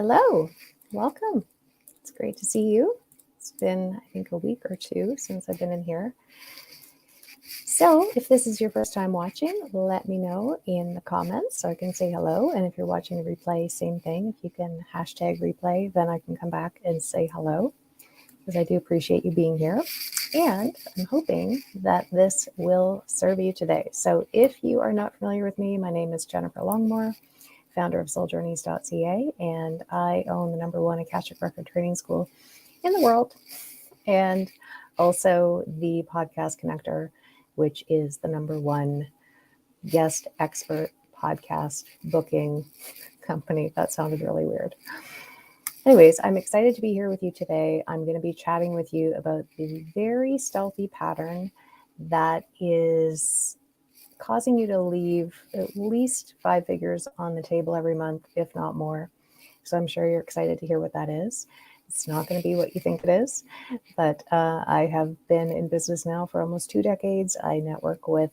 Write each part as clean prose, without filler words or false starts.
Hello, welcome. It's great to see you. It's been, I think, a week or two since I've been in here. So if this is your first time watching, let me know in the comments so I can say hello. And if you're watching the replay, same thing. If you can hashtag replay, then I can come back and say hello, because I do appreciate you being here. And I'm hoping that this will serve you today. So if you are not familiar with me, my name is Jennifer Longmore, founder of souljourneys.ca, and I own the #1 Akashic Record Training School in the world, and also the Podcast Connector, which is the #1 guest expert podcast booking company. That sounded really weird. Anyways, I'm excited to be here with you today. I'm going to be chatting with you about the very stealthy pattern that is causing you to leave at least 5 figures on the table every month, if not more. So I'm sure you're excited to hear what that is. It's not going to be what you think it is, but I have been in business now for almost 2 decades. I network with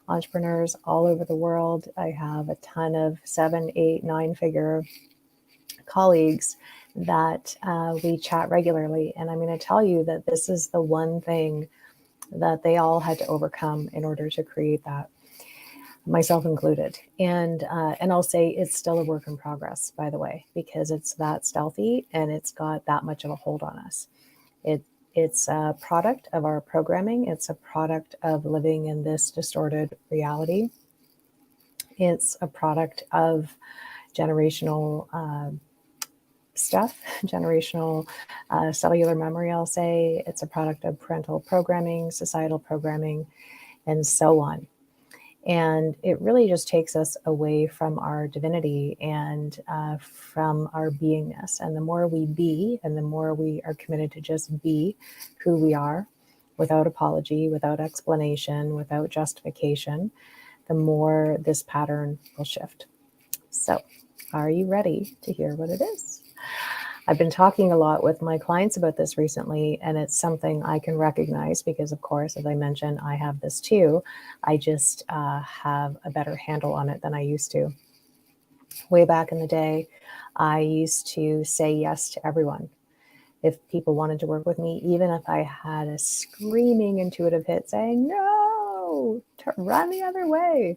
entrepreneurs all over the world. I have a ton of 7, 8, 9-figure colleagues that we chat regularly. And I'm going to tell you that this is the one thing that they all had to overcome in order to create that, myself included. And I'll say it's still a work in progress, by the way, because it's that stealthy and it's got that much of a hold on us. It's a product of our programming. It's a product of living in this distorted reality. It's a product of generational stuff, generational cellular memory, I'll say. It's a product of parental programming, societal programming, and so on. And it really just takes us away from our divinity and from our beingness. And the more we be, and the more we are committed to just be who we are, without apology, without explanation, without justification, the more this pattern will shift. So, are you ready to hear what it is? I've been talking a lot with my clients about this recently, and it's something I can recognize because, of course, as I mentioned, I have this too. I just have a better handle on it than I used to. Way back in the day, I used to say yes to everyone. If people wanted to work with me, even if I had a screaming intuitive hit saying, no, run the other way,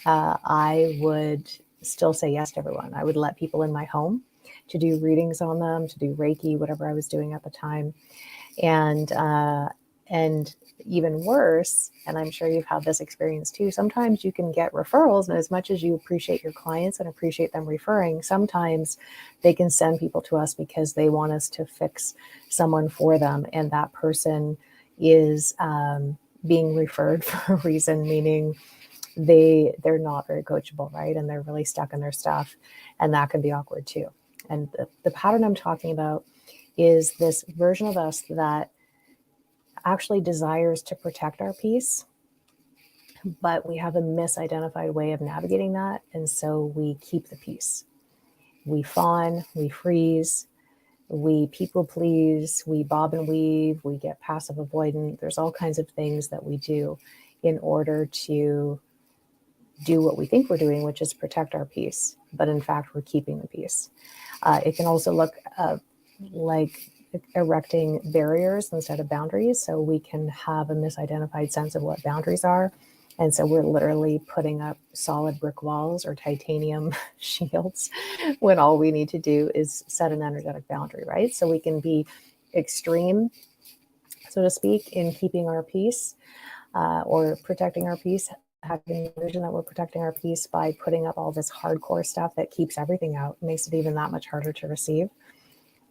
I would still say yes to everyone. I would let people in my home to do readings on them, to do Reiki, whatever I was doing at the time. And even worse, and I'm sure you've had this experience too, sometimes you can get referrals, and as much as you appreciate your clients and appreciate them referring, sometimes they can send people to us because they want us to fix someone for them, and that person is being referred for a reason, meaning they're not very coachable, right? And they're really stuck in their stuff, and that can be awkward too. And the pattern I'm talking about is this version of us that actually desires to protect our peace, but we have a misidentified way of navigating that. And so we keep the peace. We fawn, we freeze, we people please, we bob and weave, we get passive avoidant. There's all kinds of things that we do in order to do what we think we're doing, which is protect our peace. But in fact, we're keeping the peace. It can also look like erecting barriers instead of boundaries. So we can have a misidentified sense of what boundaries are. And so we're literally putting up solid brick walls or titanium shields when all we need to do is set an energetic boundary, right? So we can be extreme, so to speak, in keeping our peace or protecting our peace, having the illusion that we're protecting our peace by putting up all this hardcore stuff that keeps everything out, makes it even that much harder to receive.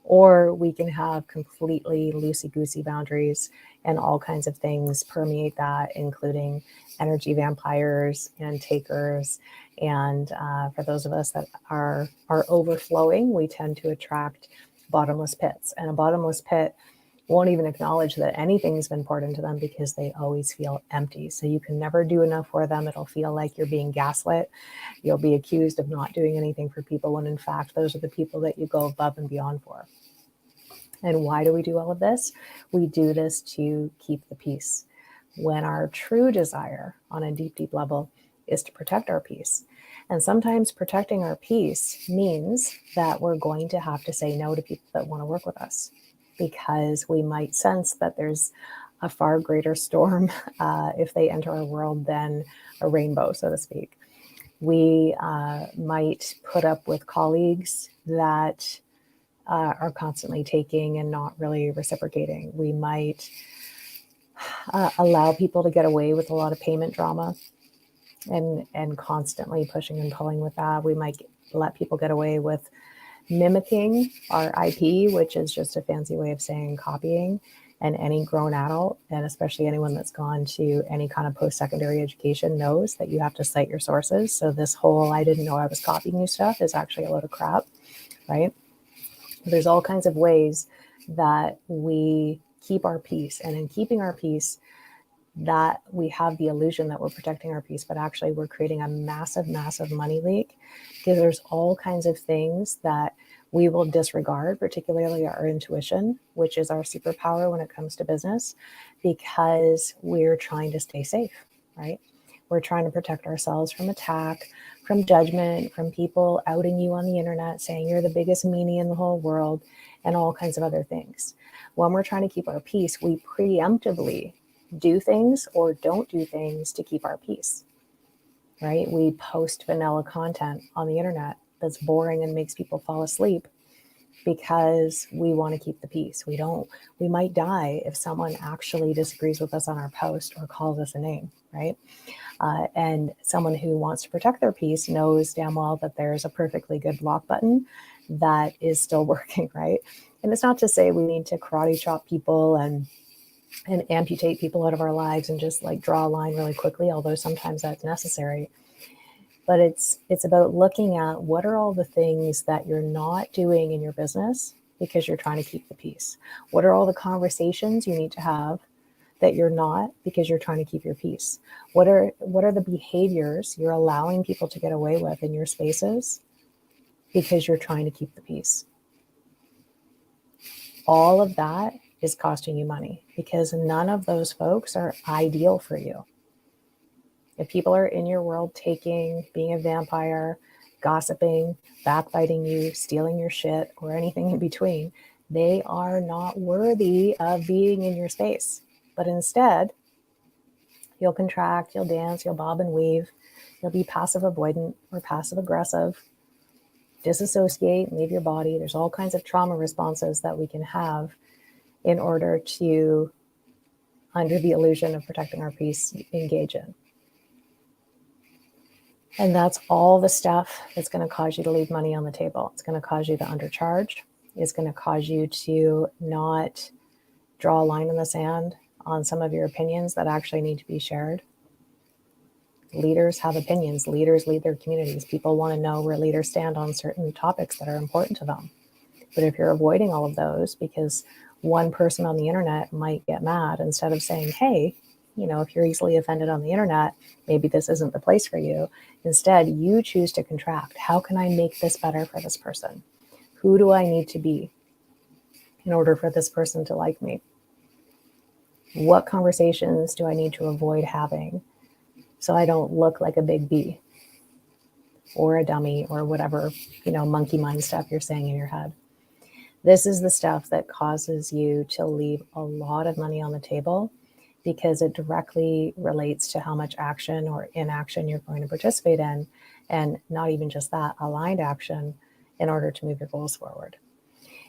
Or we can have completely loosey-goosey boundaries, and all kinds of things permeate that, including energy vampires and takers. And for those of us that are overflowing, we tend to attract bottomless pits. And a bottomless pit won't even acknowledge that anything's been poured into them because they always feel empty. So you can never do enough for them. It'll feel like you're being gaslit. You'll be accused of not doing anything for people when in fact, those are the people that you go above and beyond for. And why do we do all of this? We do this to keep the peace, when our true desire on a deep, deep level is to protect our peace. And sometimes protecting our peace means that we're going to have to say no to people that want to work with us, because we might sense that there's a far greater storm if they enter our world than a rainbow, so to speak. We might put up with colleagues that are constantly taking and not really reciprocating. We might allow people to get away with a lot of payment drama and constantly pushing and pulling with that. We might let people get away with mimicking our IP, which is just a fancy way of saying copying. And any grown adult, and especially anyone that's gone to any kind of post-secondary education, knows that you have to cite your sources. So this whole "I didn't know I was copying you" stuff is actually a load of crap, right? There's all kinds of ways that we keep our peace. And in keeping our peace, that we have the illusion that we're protecting our peace, but actually we're creating a massive, massive money leak, because there's all kinds of things that we will disregard, particularly our intuition, which is our superpower when it comes to business, because we're trying to stay safe, right? We're trying to protect ourselves from attack, from judgment, from people outing you on the internet, saying you're the biggest meanie in the whole world, and all kinds of other things. When we're trying to keep our peace, we preemptively do things or don't do things to keep our peace, right? We post vanilla content on the internet that's boring and makes people fall asleep because we want to keep the peace. We might die if someone actually disagrees with us on our post or calls us a name, right? And someone who wants to protect their peace knows damn well that there's a perfectly good block button that is still working, right? And it's not to say we need to karate chop people and amputate people out of our lives and just like draw a line really quickly, although sometimes that's necessary. But it's about looking at what are all the things that you're not doing in your business because you're trying to keep the peace. What are all the conversations you need to have that you're not because you're trying to keep your peace? What are the behaviors you're allowing people to get away with in your spaces because you're trying to keep the peace? All of that is costing you money, because none of those folks are ideal for you. If people are in your world taking, being a vampire, gossiping, backbiting you, stealing your shit, or anything in between, they are not worthy of being in your space. But instead, you'll contract, you'll dance, you'll bob and weave, you'll be passive avoidant or passive aggressive, disassociate, leave your body. There's all kinds of trauma responses that we can have in order to, under the illusion of protecting our peace, engage in. And that's all the stuff that's going to cause you to leave money on the table. It's going to cause you to undercharge. It's going to cause you to not draw a line in the sand on some of your opinions that actually need to be shared. Leaders have opinions. Leaders lead their communities. People want to know where leaders stand on certain topics that are important to them. But if you're avoiding all of those because one person on the internet might get mad, instead of saying, hey, if you're easily offended on the internet, maybe this isn't the place for you. Instead, you choose to contract. How can I make this better for this person? Who do I need to be in order for this person to like me? What conversations do I need to avoid having so I don't look like a big B or a dummy or whatever, monkey mind stuff you're saying in your head? This is the stuff that causes you to leave a lot of money on the table, because it directly relates to how much action or inaction you're going to participate in, and not even just that, aligned action in order to move your goals forward.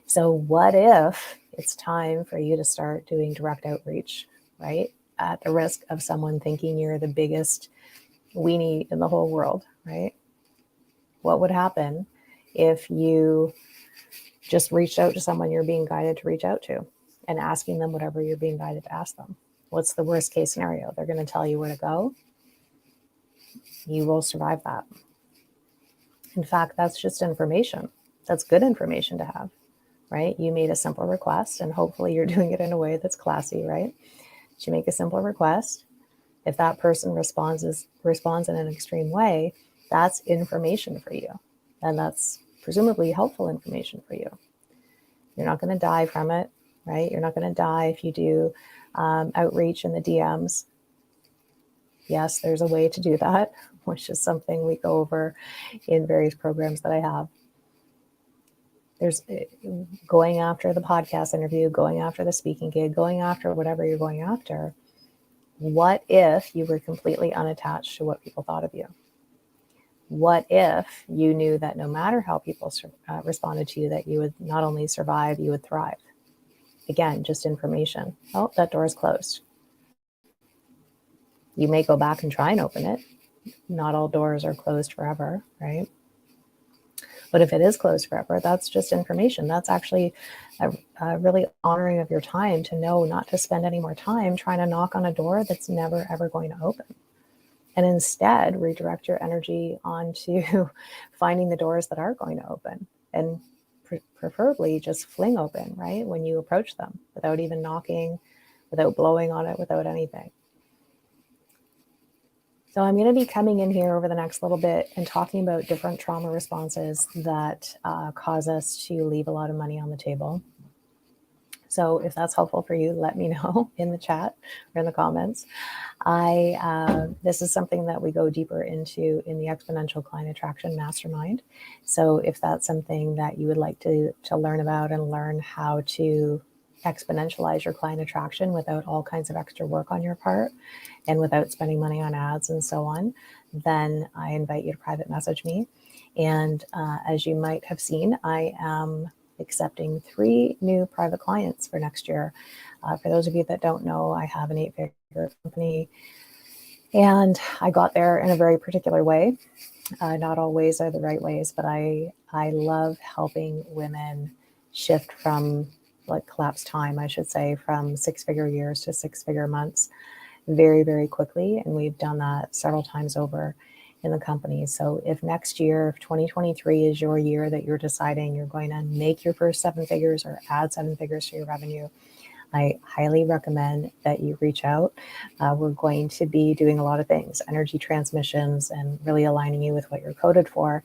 So what if it's time for you to start doing direct outreach, right? At the risk of someone thinking you're the biggest weenie in the whole world, right? What would happen if you just reached out to someone you're being guided to reach out to and asking them whatever you're being guided to ask them? What's the worst case scenario? They're going to tell you where to go. You will survive that. In fact, that's just information. That's good information to have, right? You made a simple request, and hopefully you're doing it in a way that's classy, right? You make a simple request. If that person responds in an extreme way, that's information for you. And that's presumably helpful information for you. You're not going to die from it, right? You're not going to die if you do outreach in the DMs. Yes, there's a way to do that, which is something we go over in various programs that I have. There's going after the podcast interview, going after the speaking gig, going after whatever you're going after. What if you were completely unattached to what people thought of you? What if you knew that no matter how people responded to you, that you would not only survive, you would thrive? Again, just information. Oh, that door is closed. You may go back and try and open it. Not all doors are closed forever, right? But if it is closed forever, that's just information. That's actually a really honoring of your time to know not to spend any more time trying to knock on a door that's never, ever going to open. And instead, redirect your energy onto finding the doors that are going to open, and preferably just fling open, right? When you approach them without even knocking, without blowing on it, without anything. So I'm going to be coming in here over the next little bit and talking about different trauma responses that cause us to leave a lot of money on the table. So if that's helpful for you, let me know in the chat or in the comments. This is something that we go deeper into in the Exponential Client Attraction Mastermind. So if that's something that you would like to learn about and learn how to exponentialize your client attraction without all kinds of extra work on your part and without spending money on ads and so on, then I invite you to private message me. And as you might have seen, I am accepting 3 new private clients for next year. For those of you that don't know, I have an 8-figure company, and I got there in a very particular way. Not all ways are the right ways, but I love helping women shift from, like, collapse time, I should say, from 6-figure years to 6-figure months very, very quickly. And we've done that several times over in the company. So if next year, if 2023 is your year that you're deciding you're going to make your first 7 figures or add 7 figures to your revenue, I highly recommend that you reach out. We're going to be doing a lot of things, energy transmissions, and really aligning you with what you're coded for.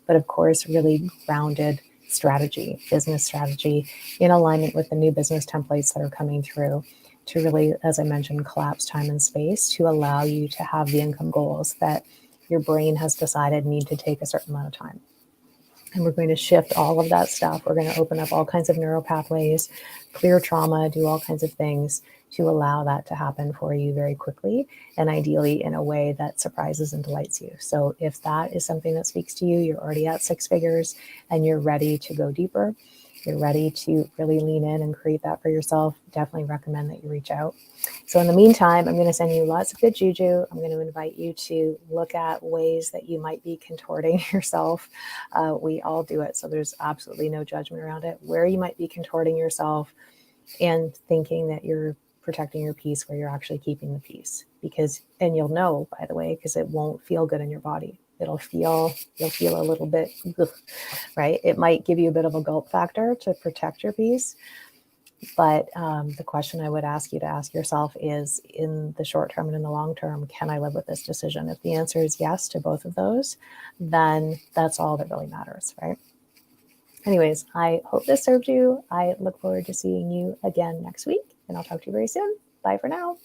But of course, really grounded strategy, business strategy, in alignment with the new business templates that are coming through, to really, as I mentioned, collapse time and space to allow you to have the income goals that your brain has decided need to take a certain amount of time. And we're going to shift all of that stuff. We're going to open up all kinds of neural pathways, clear trauma, do all kinds of things to allow that to happen for you very quickly, and ideally in a way that surprises and delights you. So if that is something that speaks to you, you're already at 6 figures and you're ready to go deeper, you're ready to really lean in and create that for yourself, definitely recommend that you reach out. So in the meantime, I'm going to send you lots of good juju. I'm going to invite you to look at ways that you might be contorting yourself. We all do it, so there's absolutely no judgment around it. Where you might be contorting yourself and thinking that you're protecting your peace where you're actually keeping the peace. Because, and you'll know, by the way, because it won't feel good in your body. You'll feel a little bit, right? It might give you a bit of a gulp factor to protect your peace. But the question I would ask you to ask yourself is, in the short term and in the long term, can I live with this decision? If the answer is yes to both of those, then that's all that really matters, right? Anyways, I hope this served you. I look forward to seeing you again next week, and I'll talk to you very soon. Bye for now.